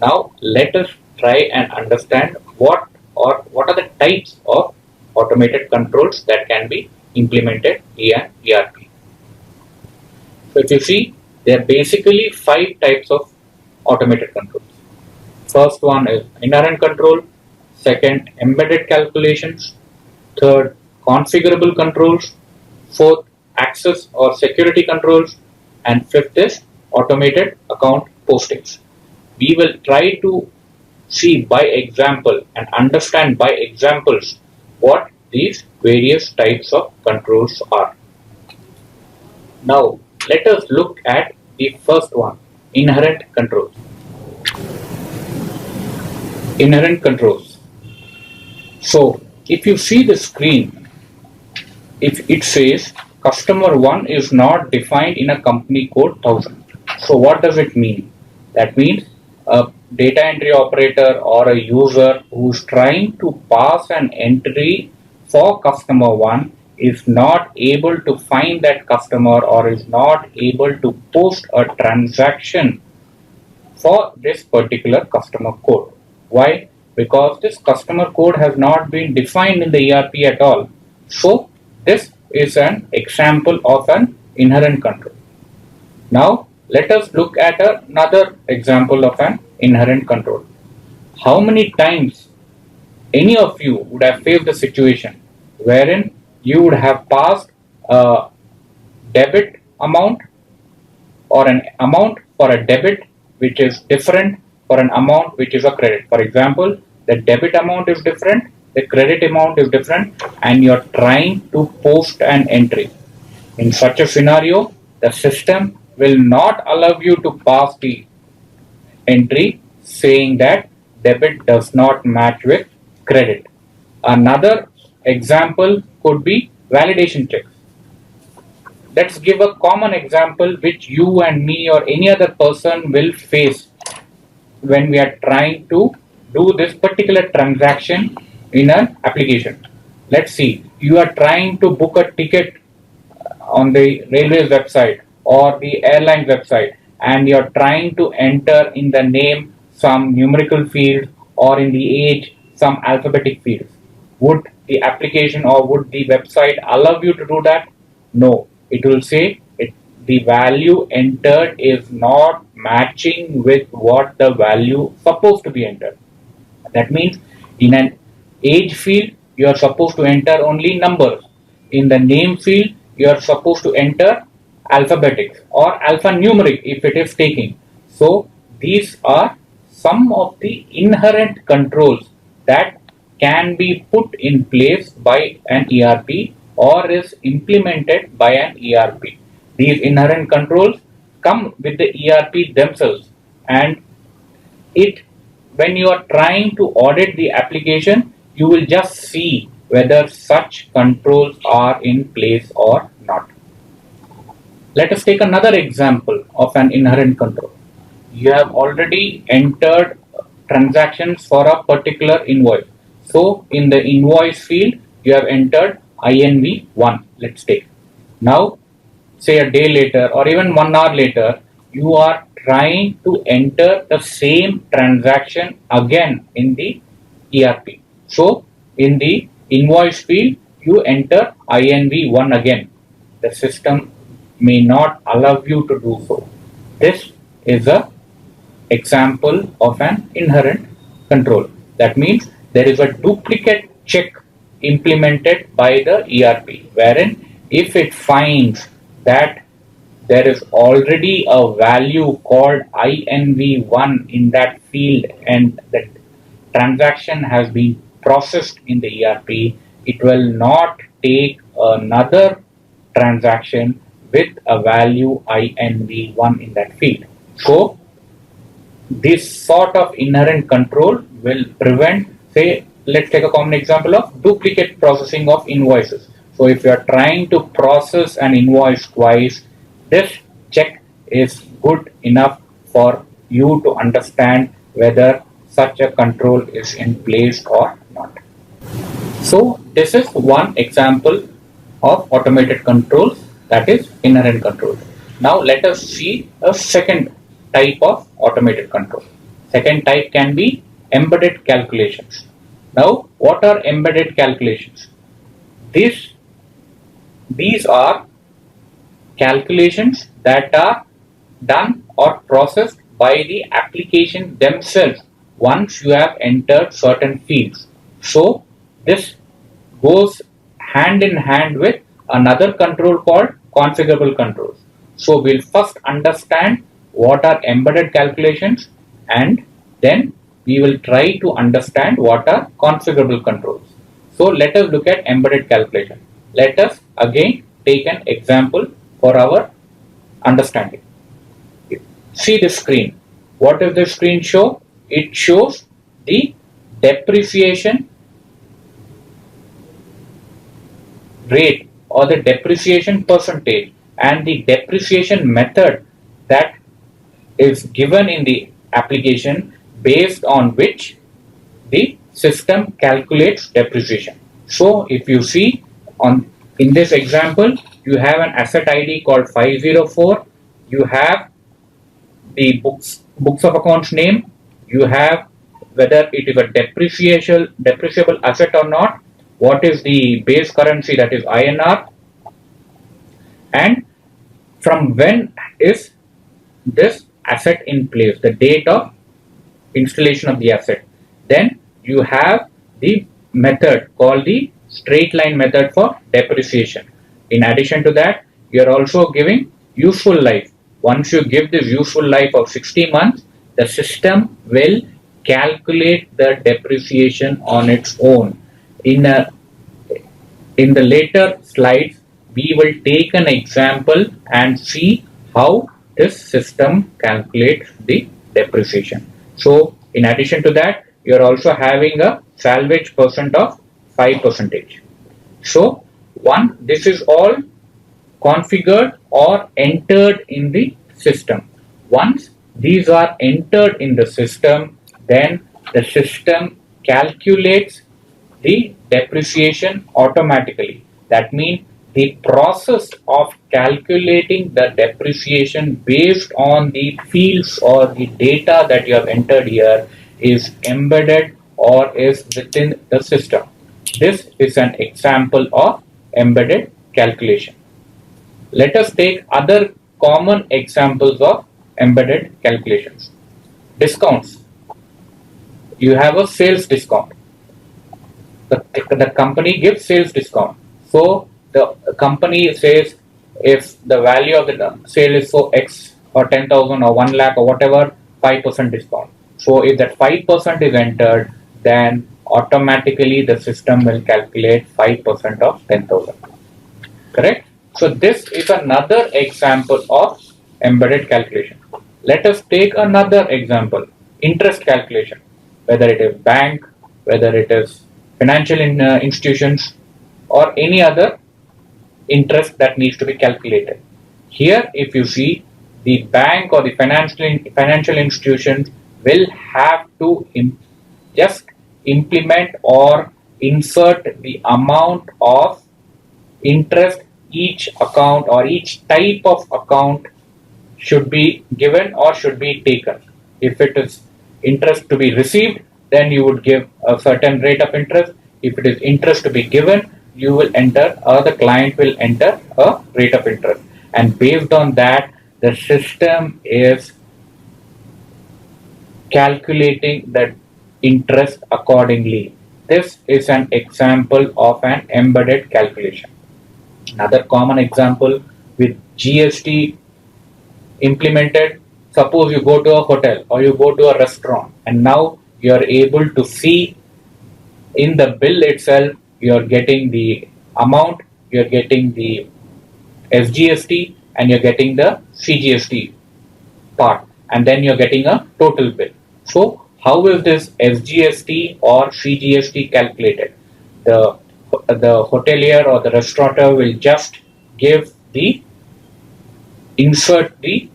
Now let us try and understand what are the types of automated controls that can be implemented in an ERP. So if you see, there are basically 5 types of automated controls. First one is inherent control, second embedded calculations, third configurable controls, fourth access or security controls, and fifth is automated account postings. We will try to see by example and understand by examples what these various types of controls are. Now let us look at the first one, inherent controls. Inherent controls. So if you see the screen, if it says customer 1 is not defined in a company code 1000. So what does it mean? That means a data entry operator or a user who's trying to pass an entry for customer 1 is not able to find that customer or is not able to post a transaction for this particular customer code. Why? Because this customer code has not been defined in the ERP at all. So this is an example of an inherent control. Now let us look at another example of an inherent control. How many times any of you would have faced a situation wherein you would have passed a debit amount or an amount for a debit which is different for an amount which is a credit. For example, the debit amount is different, the credit amount is different, and you're trying to post an entry. In such a scenario, the system will not allow you to pass the entry saying that debit does not match with credit. Another example could be validation checks. Let's give a common example which you and me or any other person will face when we are trying to do this particular transaction in an application. Let's see, you are trying to book a ticket on the railway's website or the airline website, and you're trying to enter in the name some numerical field or in the age some alphabetic fields. Would the application or would the website allow you to do that? No. It will say the value entered is not matching with what the value supposed to be entered. That means in an age field, you are supposed to enter only numbers. In the name field, you are supposed to enter alphabetics or alphanumeric if it is taking. So these are some of the inherent controls that can be put in place by an ERP or is implemented by an ERP. These inherent controls come with the ERP themselves, and when you are trying to audit the application, you will just see whether such controls are in place or not. Let us take another example of an inherent control. You have already entered transactions for a particular invoice. So in the invoice field, you have entered INV1. Let's take. Now, say a day later or even 1 hour later, you are trying to enter the same transaction again in the ERP. So in the invoice field, you enter INV1 again. The system may not allow you to do so. This is a example of an inherent control. That means there is a duplicate check implemented by the ERP, wherein if it finds that there is already a value called INV1 in that field and the transaction has been processed in the ERP, it will not take another transaction with a value INV1 in that field. So this sort of inherent control will prevent, say, let's take a common example of duplicate processing of invoices. So if you are trying to process an invoice twice, this check is good enough for you to understand whether such a control is in place or not. So this is one example of automated controls, that is inherent controls. Now let us see a second type of automated control. Second type can be embedded calculations. Now, what are embedded calculations? These are calculations that are done or processed by the application themselves once you have entered certain fields. So this goes hand in hand with another control called configurable controls. So we'll first understand what are embedded calculations, and then we will try to understand what are configurable controls. So let us look at embedded calculation. Let us again take an example for our understanding. See the screen. What does the screen show? It shows the depreciation rate or the depreciation percentage and the depreciation method that is given in the application based on which the system calculates depreciation. So if you see in this example, you have an asset ID called 504, you have the books of accounts name, you have whether it is a depreciable asset or not, what is the base currency, that is INR, and from when is this asset in place, the date of installation of the asset. Then you have the method called the straight line method for depreciation. In addition to that, you are also giving useful life. Once you give this useful life of 60 months, the system will calculate the depreciation on its own. In the later slides, we will take an example and see how this system calculates the depreciation. So in addition to that, you are also having a salvage percent of 5%. So this is all configured or entered in the system. Once these are entered in the system, then the system calculates the depreciation automatically. That means the process of calculating the depreciation based on the fields or the data that you have entered here is embedded or is within the system. This is an example of embedded calculation. Let us take other common examples of embedded calculations. Discounts. You have a sales discount. The company gives sales discount. So the company says if the value of the sale is so X or 10,000 or 1 lakh or whatever, 5% discount. So if that 5% is entered, then automatically the system will calculate 5% of 10,000. Correct? So this is another example of embedded calculation. Let us take another example, interest calculation, whether it is bank, whether it is financial institutions or any other interest that needs to be calculated. Here if you see, the bank or the financial institutions will have to just implement or insert the amount of interest each account or each type of account should be given or should be taken. If it is interest to be received, then you would give a certain rate of interest. If it is interest to be given, you will enter or the client will enter a rate of interest. And based on that, the system is calculating the interest accordingly. This is an example of an embedded calculation. Another common example with GST implemented, suppose you go to a hotel or you go to a restaurant and now you are able to see in the bill itself, you are getting the amount, you are getting the SGST and you are getting the CGST part, and then you are getting a total bill. So how is this SGST or CGST calculated? The hotelier or the restaurateur will just insert the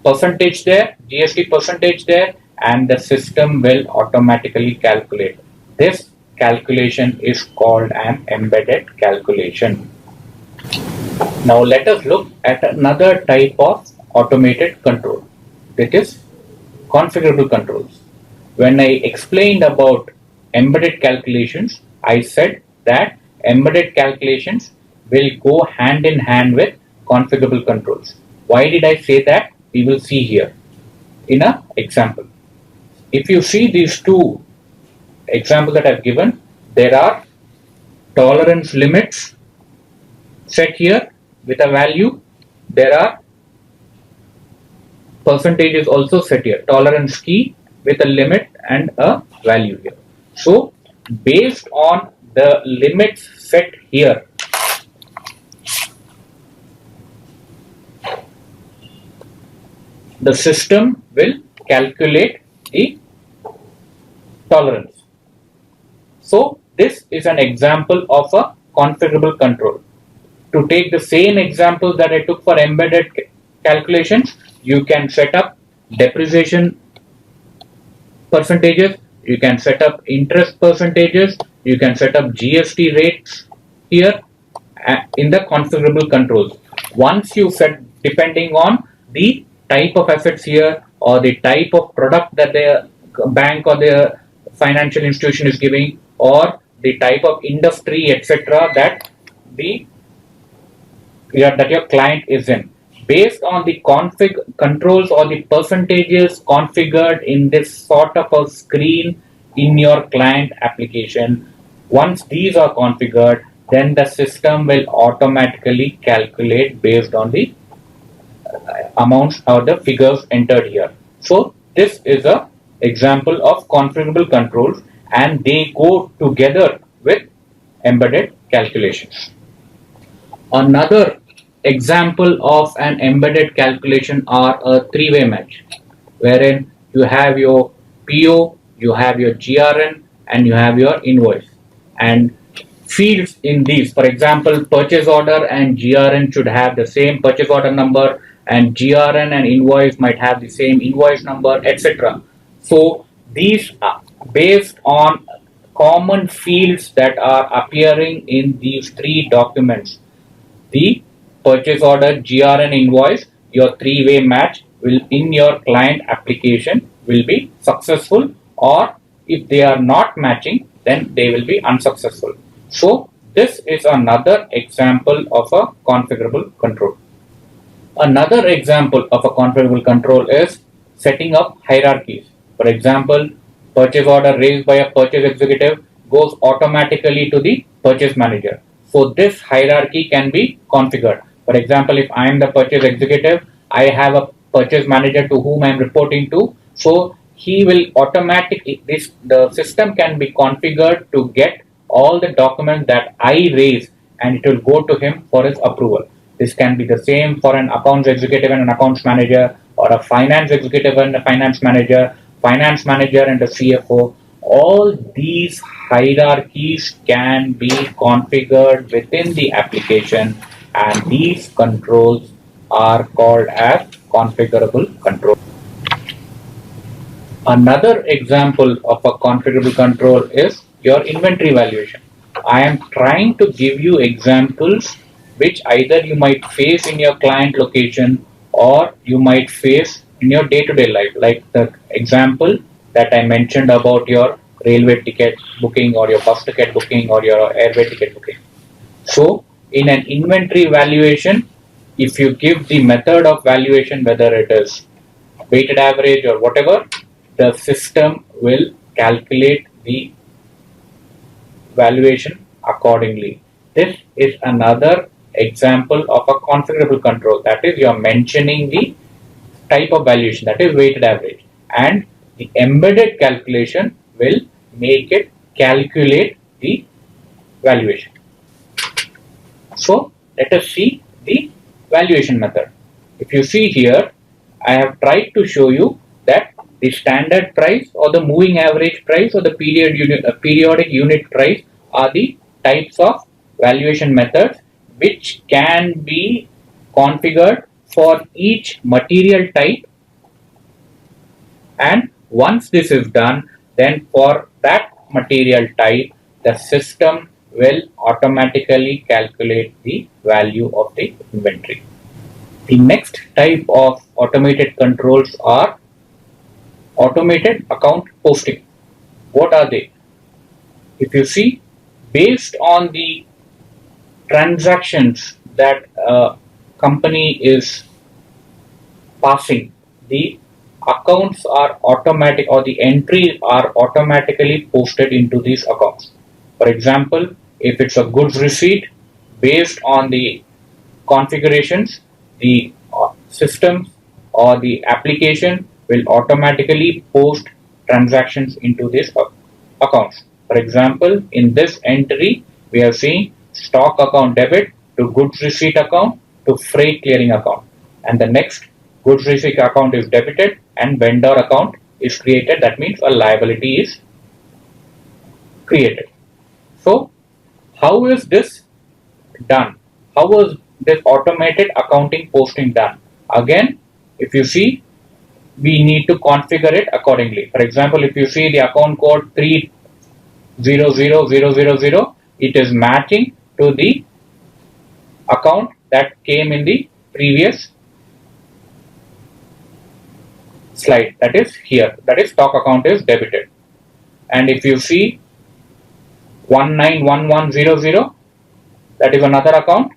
percentage there, GST percentage there, and the system will automatically calculate. This calculation is called an embedded calculation. Now let us look at another type of automated control, that is configurable controls. When I explained about embedded calculations, I said that embedded calculations will go hand in hand with configurable controls. Why did I say that? We will see here in an example. If you see these two examples that I've given, there are tolerance limits set here with a value. There are percentages also set here, tolerance key with a limit and a value here. So based on the limits set here, the system will calculate the tolerance. So this is an example of a configurable control. To take the same example that I took for embedded calculations, you can set up depreciation percentages, you can set up interest percentages, you can set up GST rates here in the configurable controls. Once you set, depending on the type of assets here or the type of product that the bank or the financial institution is giving, or the type of industry, etc., that your client is in. Based on the config controls or the percentages configured in this sort of a screen in your client application, once these are configured, then the system will automatically calculate based on the amounts or the figures entered here. So this is a example of configurable controls, and they go together with embedded calculations. Another example of an embedded calculation are a three-way match, wherein you have your PO, you have your GRN, and you have your invoice. And fields in these, for example, purchase order and GRN should have the same purchase order number, and GRN and invoice might have the same invoice number, etc. So these are based on common fields that are appearing in these three documents. The purchase order, GRN, invoice, your three-way match will in your client application will be successful, or if they are not matching, then they will be unsuccessful. So this is another example of a configurable control. Another example of a configurable control is setting up hierarchies. For example, purchase order raised by a purchase executive goes automatically to the purchase manager. So this hierarchy can be configured. For example, if I am the purchase executive, I have a purchase manager to whom I am reporting to. So he will automatically, the system can be configured to get all the documents that I raise, and it will go to him for his approval. This can be the same for an accounts executive and an accounts manager, or a finance executive and a finance manager and a CFO. All these hierarchies can be configured within the application, and these controls are called as configurable control. Another example of a configurable control is your inventory valuation. I am trying to give you examples which either you might face in your client location or you might face in your day-to-day life, like the example that I mentioned about your railway ticket booking or your bus ticket booking or your airway ticket booking. So in an inventory valuation, if you give the method of valuation, whether it is weighted average or whatever, the system will calculate the valuation accordingly. This is another example of a configurable control. That is, you are mentioning the type of valuation, that is weighted average, and the embedded calculation will make it calculate the valuation. So let us see the valuation method. If you see here, I have tried to show you that the standard price or the moving average price or the periodic unit price are the types of valuation methods which can be configured for each material type, and once this is done, then for that material type the system will automatically calculate the value of the inventory. The next type of automated controls are Automated account posting. What are they? If you see, based on the transactions that a company is passing, the accounts are automatic or the entries are automatically posted into these accounts. For example, if it's a goods receipt, based on the configurations, the system or the application will automatically post transactions into these accounts. For example, in this entry, we have seen stock account debit to goods receipt account to freight clearing account. And the next goods receipt account is debited and vendor account is created. That means a liability is created. So, how is this done? How was this automated accounting posting done? Again, if you see, we need to configure it accordingly. For example, if you see the account code 300000, it is matching to the account that came in the previous slide, that is here, that is stock account is debited. And if you see 191100, that is another account.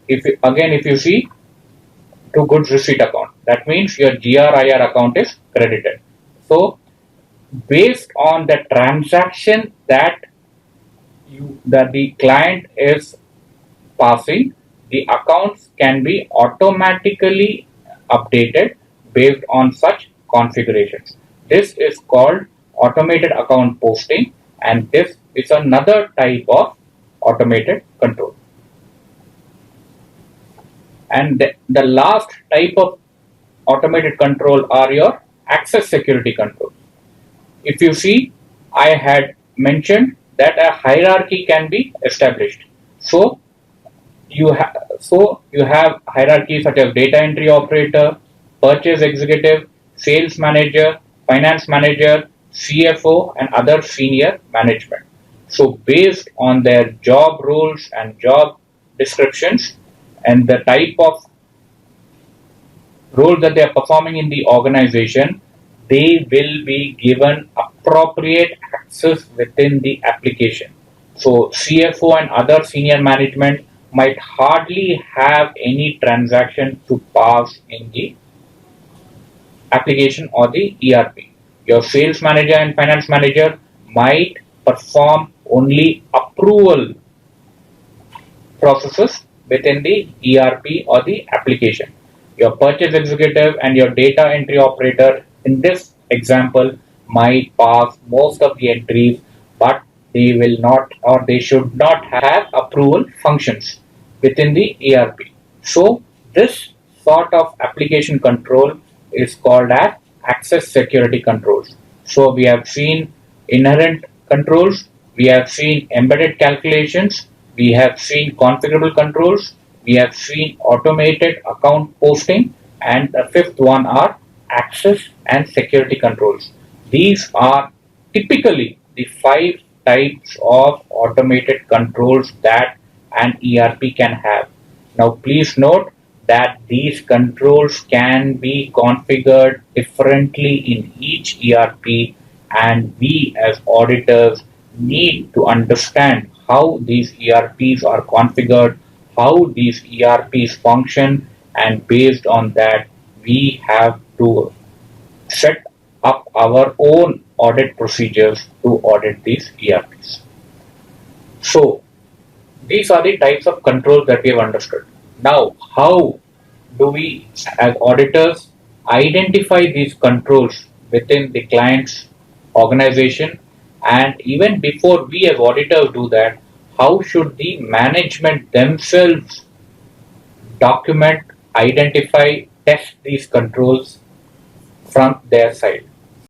If you see to goods receipt account, that means your GRIR account is credited. So based on the transaction that the client is passing, the accounts can be automatically updated based on such configurations. This is called automated account posting, and this is another type of automated control. And the last type of automated control are your access security control. If you see, I had mentioned that a hierarchy can be established. So you have hierarchies such as data entry operator, purchase executive, sales manager, finance manager, CFO, and other senior management. So based on their job roles and job descriptions and the type of role that they are performing in the organization, they will be given appropriate access within the application. So CFO and other senior management might hardly have any transaction to pass in the application or the ERP. Your sales manager and finance manager might perform only approval processes within the ERP or the application. Your purchase executive and your data entry operator in this example might pass most of the entries, but they will not or they should not have approval functions within the ERP. So this sort of application control is called as access security controls. So we have seen inherent controls, we have seen embedded calculations, we have seen configurable controls, we have seen automated account posting, and the fifth one are access and security controls. These are typically the 5 types of automated controls that an ERP can have. Now please note that these controls can be configured differently in each ERP, and we as auditors need to understand how these ERPs are configured, how these ERPs function, and based on that we have to set up our own audit procedures to audit these ERPs. So these are the types of controls that we have understood. Now, how do we as auditors identify these controls within the client's organization? And even before we as auditors do that, how should the management themselves document, identify, test these controls from their side?